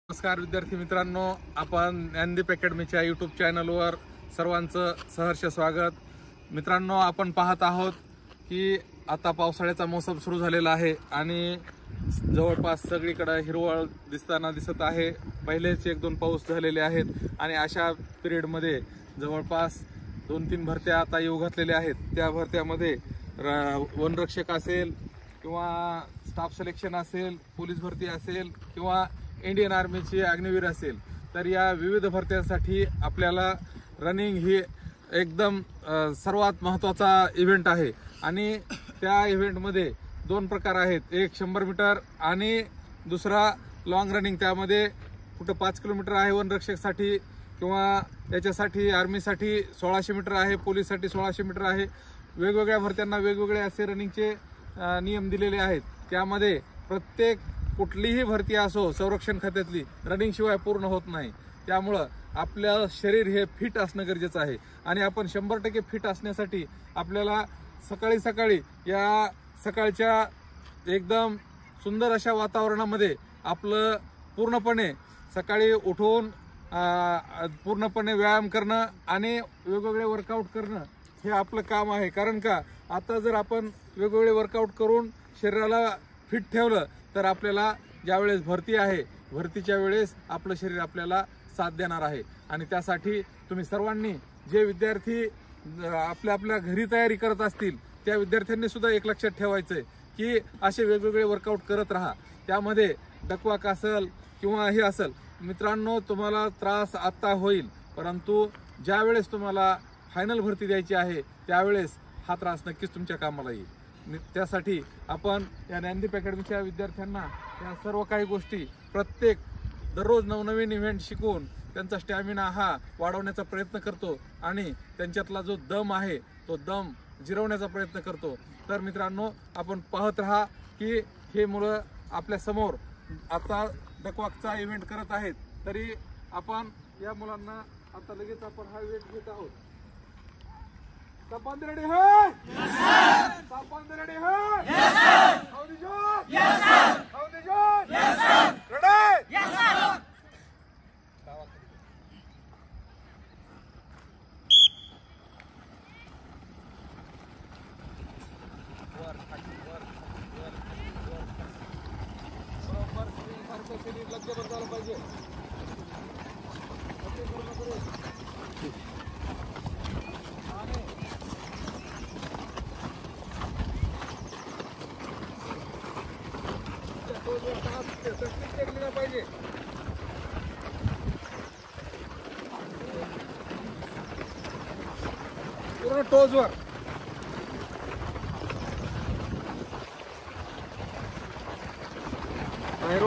नमस्कार विद्यार्थी मित्रांनो, आपण ज्ञानदीप अकॅडमीच्या यूट्यूब चॅनलवर सर्वांचं सहर्ष स्वागत। मित्रांनो, आपण पाहत आहोत की आता पावसाळ्याचा मोसम सुरू झालेला आहे आणि जवळपास सगळीकडे हिरवळ दिसत आहे। पहिलेच 1-2 पाऊस झालेले आहेत आणि अशा पिरियडमध्ये जवळपास 2-3 भरत्या आता येऊ घातलेल्या आहेत। त्या भरत्यामध्ये वनरक्षक असेल किंवा स्टाफ सिलेक्शन असेल, पोलीस भरती असेल किंवा इंडियन आर्मीची अग्निवीर असेल, तर या विविध भरत्यांसाठी आपल्याला रनिंग ही एकदम सर्वात महत्त्वाचा इव्हेंट आहे। आणि त्या इव्हेंटमध्ये 2 प्रकार आहेत, एक 100 मीटर आणि दुसरा लॉंग रनिंग। त्यामध्ये कुठं 5 किलोमीटर आहे वनरक्षकसाठी किंवा याच्यासाठी आर्मीसाठी 1600 मीटर आहे, पोलीससाठी 1600 मीटर आहे। वेगवेगळ्या भरत्यांना वेगवेगळे असे रनिंगचे नियम दिलेले आहेत। त्यामध्ये प्रत्येक कुठलीही भरती असो संरक्षण खात्यातली रनिंग शिवाय पूर्ण होत नाही। त्यामुळं आपलं शरीर हे फिट असणं गरजेचं आहे आणि आपण 100% फिट असण्यासाठी आपल्याला सकाळी या सकाळच्या एकदम सुंदर अशा वातावरणामध्ये आपलं पूर्णपणे सकाळी उठून पूर्णपणे व्यायाम करणं आणि वेगवेगळे वर्कआउट करणं हे आपलं काम आहे। कारण का आता जर आपण वेगवेगळे वर्कआउट करून शरीराला फिट ठेवलं तर आपल्याला ज्यावेळेस भरती आहे, भरतीच्या वेळेस आपलं शरीर आपल्याला साथ देणार आहे। आणि त्यासाठी तुम्ही सर्वांनी, जे विद्यार्थी आपल्या घरी तयारी करत असतील त्या विद्यार्थ्यांनी सुद्धा एक लक्षात ठेवायचंय की असे वेगवेगळे वर्कआउट करत राहा। त्यामध्ये डकवाक असेल किंवा हे असेल, मित्रांनो तुम्हाला त्रास आता होईल, परंतु ज्या वेळेस तुम्हाला फायनल भरती द्यायची आहे त्यावेळेस हा त्रास नक्कीच तुमच्या कामाला येईल। त्यासाठी आपण या ज्ञानदीप अकॅडमीच्या विद्यार्थ्यांना या सर्व काही गोष्टी प्रत्येक दररोज नवनवीन इव्हेंट शिकवून त्यांचा स्टॅमिना हा वाढवण्याचा प्रयत्न करतो आणि त्यांच्यातला जो दम आहे तो दम जिरवण्याचा प्रयत्न करतो। तर मित्रांनो, आपण पाहत राहा की हे मुलं आपल्या समोर आता डकवाकचा इव्हेंट करत आहेत, तरी आपण या मुलांना आता लगेच आपण हा इव्हेंट घेत आहोत। Sapand ready hai? Yes sir. Sapand ready hai? Yes sir. How the job? Yes sir. How the job? Yes sir. Ready? Yes sir. बरोबर सारखं शरीर लक्षावर झालं पाहिजे। पाहिजे पूर्ण टोजवर बाहेर